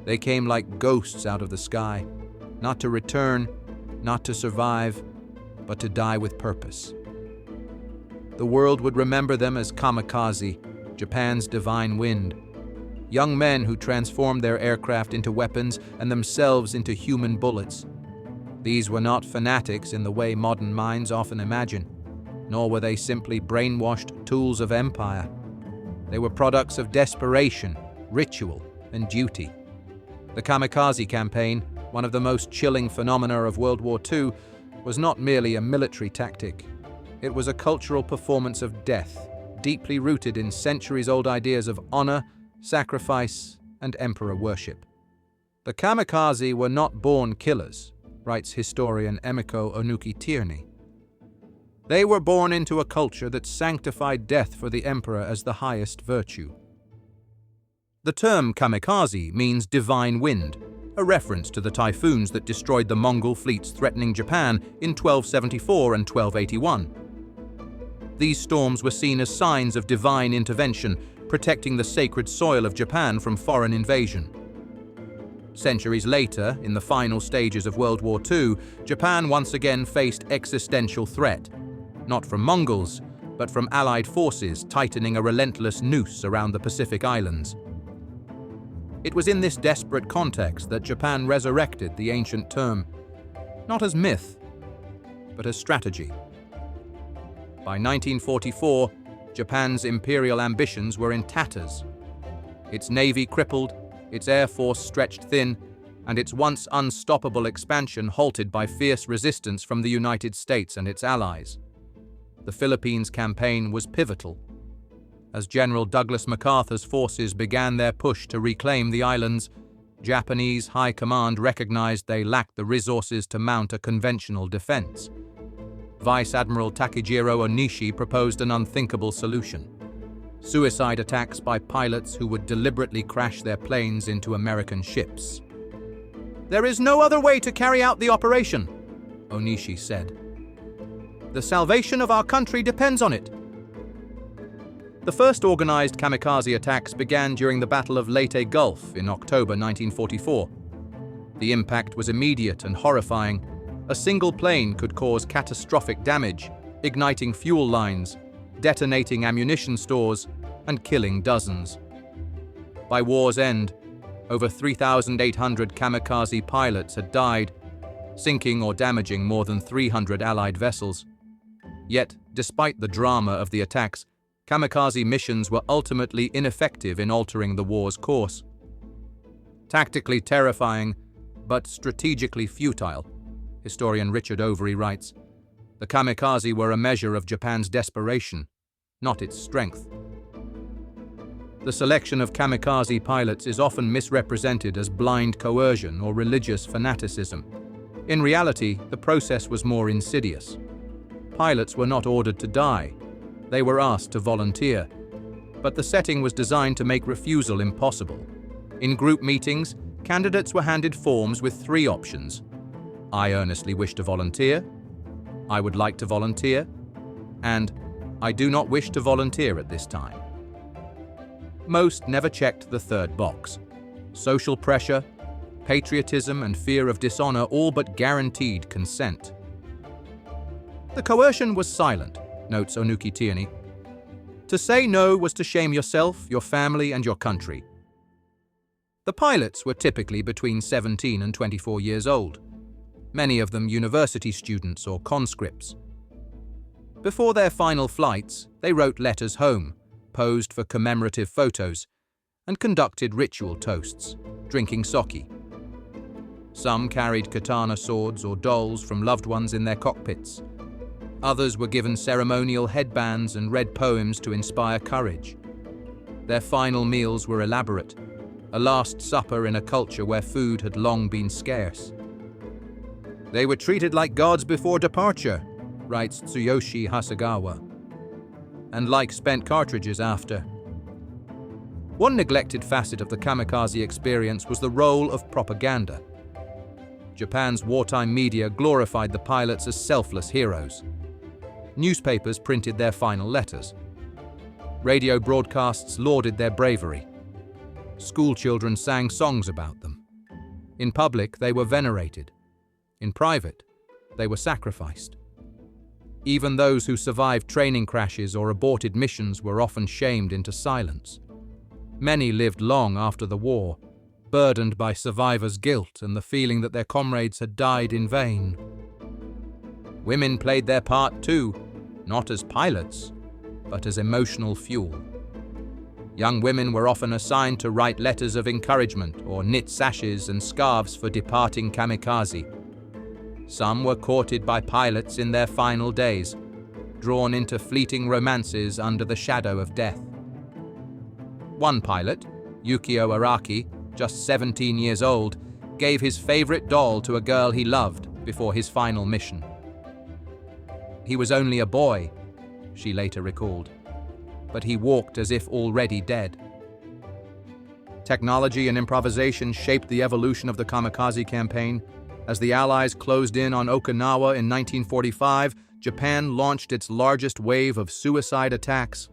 They came like ghosts out of the sky, not to return, not to survive, but to die with purpose. The world would remember them as Kamikaze, Japan's divine wind. Young men who transformed their aircraft into weapons and themselves into human bullets. These were not fanatics in the way modern minds often imagine, nor were they simply brainwashed tools of empire. They were products of desperation, ritual, and duty. The Kamikaze campaign, one of the most chilling phenomena of World War II, was not merely a military tactic. It was a cultural performance of death, deeply rooted in centuries-old ideas of honor, sacrifice, and emperor worship. The Kamikaze were not born killers, writes historian Emiko Onuki-Tierney. They were born into a culture that sanctified death for the emperor as the highest virtue. The term kamikaze means divine wind, a reference to the typhoons that destroyed the Mongol fleets threatening Japan in 1274 and 1281. These storms were seen as signs of divine intervention, protecting the sacred soil of Japan from foreign invasion. Centuries later, in the final stages of World War II, Japan once again faced existential threat, not from Mongols, but from Allied forces tightening a relentless noose around the Pacific Islands. It was in this desperate context that Japan resurrected the ancient term, not as myth, but as strategy. By 1944, Japan's imperial ambitions were in tatters. Its navy crippled, its air force stretched thin, and its once unstoppable expansion halted by fierce resistance from the United States and its allies. The Philippines campaign was pivotal. As General Douglas MacArthur's forces began their push to reclaim the islands, Japanese high command recognized they lacked the resources to mount a conventional defense. Vice Admiral Takejiro Onishi proposed an unthinkable solution: suicide attacks by pilots who would deliberately crash their planes into American ships. "There is no other way to carry out the operation," Onishi said. "The salvation of our country depends on it." The first organized kamikaze attacks began during the Battle of Leyte Gulf in October 1944. The impact was immediate and horrifying. A single plane could cause catastrophic damage, igniting fuel lines, detonating ammunition stores, and killing dozens. By war's end, over 3,800 kamikaze pilots had died, sinking or damaging more than 300 Allied vessels. Yet, despite the drama of the attacks, kamikaze missions were ultimately ineffective in altering the war's course. Tactically terrifying, but strategically futile, historian Richard Overy writes, the kamikaze were a measure of Japan's desperation, not its strength. The selection of kamikaze pilots is often misrepresented as blind coercion or religious fanaticism. In reality, the process was more insidious. Pilots were not ordered to die. They were asked to volunteer. But the setting was designed to make refusal impossible. In group meetings, candidates were handed forms with 3 options. I earnestly wish to volunteer, I would like to volunteer, and I do not wish to volunteer at this time. Most never checked the third box. Social pressure, patriotism, and fear of dishonor all but guaranteed consent. The coercion was silent, notes Onuki-Tierney. To say no was to shame yourself, your family, and your country. The pilots were typically between 17 and 24 years old, many of them university students or conscripts. Before their final flights, they wrote letters home, posed for commemorative photos, and conducted ritual toasts, drinking sake. Some carried katana swords or dolls from loved ones in their cockpits. Others were given ceremonial headbands and read poems to inspire courage. Their final meals were elaborate, a last supper in a culture where food had long been scarce. They were treated like gods before departure, writes Tsuyoshi Hasegawa, and like spent cartridges after. One neglected facet of the kamikaze experience was the role of propaganda. Japan's wartime media glorified the pilots as selfless heroes. Newspapers printed their final letters. Radio broadcasts lauded their bravery. Schoolchildren sang songs about them. In public, they were venerated. In private, they were sacrificed. Even those who survived training crashes or aborted missions were often shamed into silence. Many lived long after the war, burdened by survivors' guilt and the feeling that their comrades had died in vain. Women played their part too, not as pilots, but as emotional fuel. Young women were often assigned to write letters of encouragement or knit sashes and scarves for departing kamikaze. Some were courted by pilots in their final days, drawn into fleeting romances under the shadow of death. One pilot, Yukio Araki, just 17 years old, gave his favorite doll to a girl he loved before his final mission. He was only a boy, she later recalled, but he walked as if already dead. Technology and improvisation shaped the evolution of the kamikaze campaign. As the Allies closed in on Okinawa in 1945, Japan launched its largest wave of suicide attacks.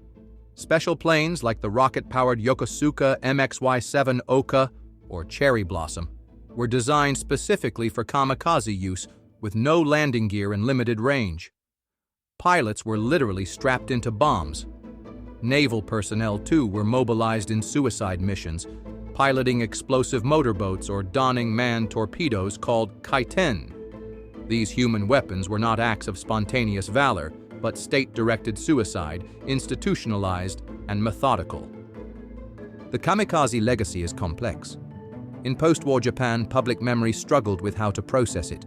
Special planes like the rocket-powered Yokosuka MXY-7 Oka, or Cherry Blossom, were designed specifically for kamikaze use with no landing gear and limited range. Pilots were literally strapped into bombs. Naval personnel, too, were mobilized in suicide missions, piloting explosive motorboats or donning manned torpedoes called kaiten. These human weapons were not acts of spontaneous valor, but state-directed suicide, institutionalized and methodical. The kamikaze legacy is complex. In post-war Japan, public memory struggled with how to process it.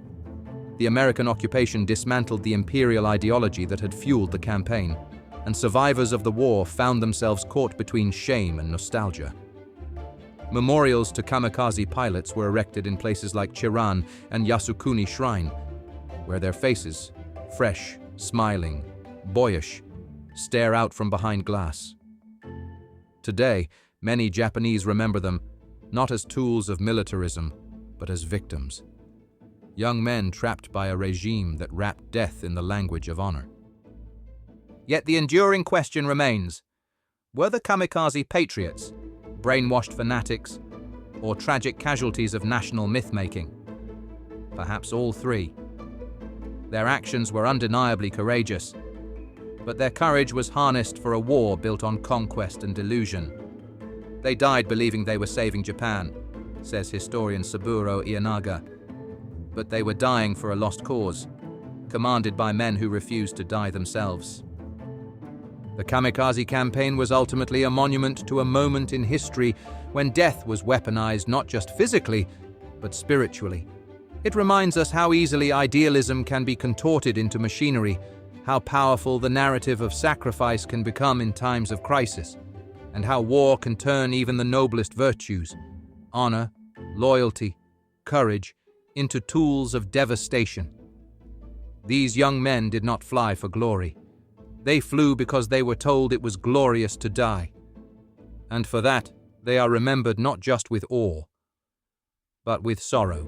The American occupation dismantled the imperial ideology that had fueled the campaign, and survivors of the war found themselves caught between shame and nostalgia. Memorials to kamikaze pilots were erected in places like Chiran and Yasukuni Shrine, where their faces, fresh, smiling, boyish, stare out from behind glass. Today, many Japanese remember them not as tools of militarism, but as victims. Young men trapped by a regime that wrapped death in the language of honor. Yet the enduring question remains: were the kamikaze patriots, brainwashed fanatics, or tragic casualties of national myth-making? Perhaps all three. Their actions were undeniably courageous, but their courage was harnessed for a war built on conquest and delusion. They died believing they were saving Japan, says historian Saburo Ienaga, but they were dying for a lost cause, commanded by men who refused to die themselves. The kamikaze campaign was ultimately a monument to a moment in history when death was weaponized not just physically, but spiritually. It reminds us how easily idealism can be contorted into machinery, how powerful the narrative of sacrifice can become in times of crisis, and how war can turn even the noblest virtues, honor, loyalty, courage, into tools of devastation. These young men did not fly for glory. They flew because they were told it was glorious to die. And for that, they are remembered not just with awe, but with sorrow.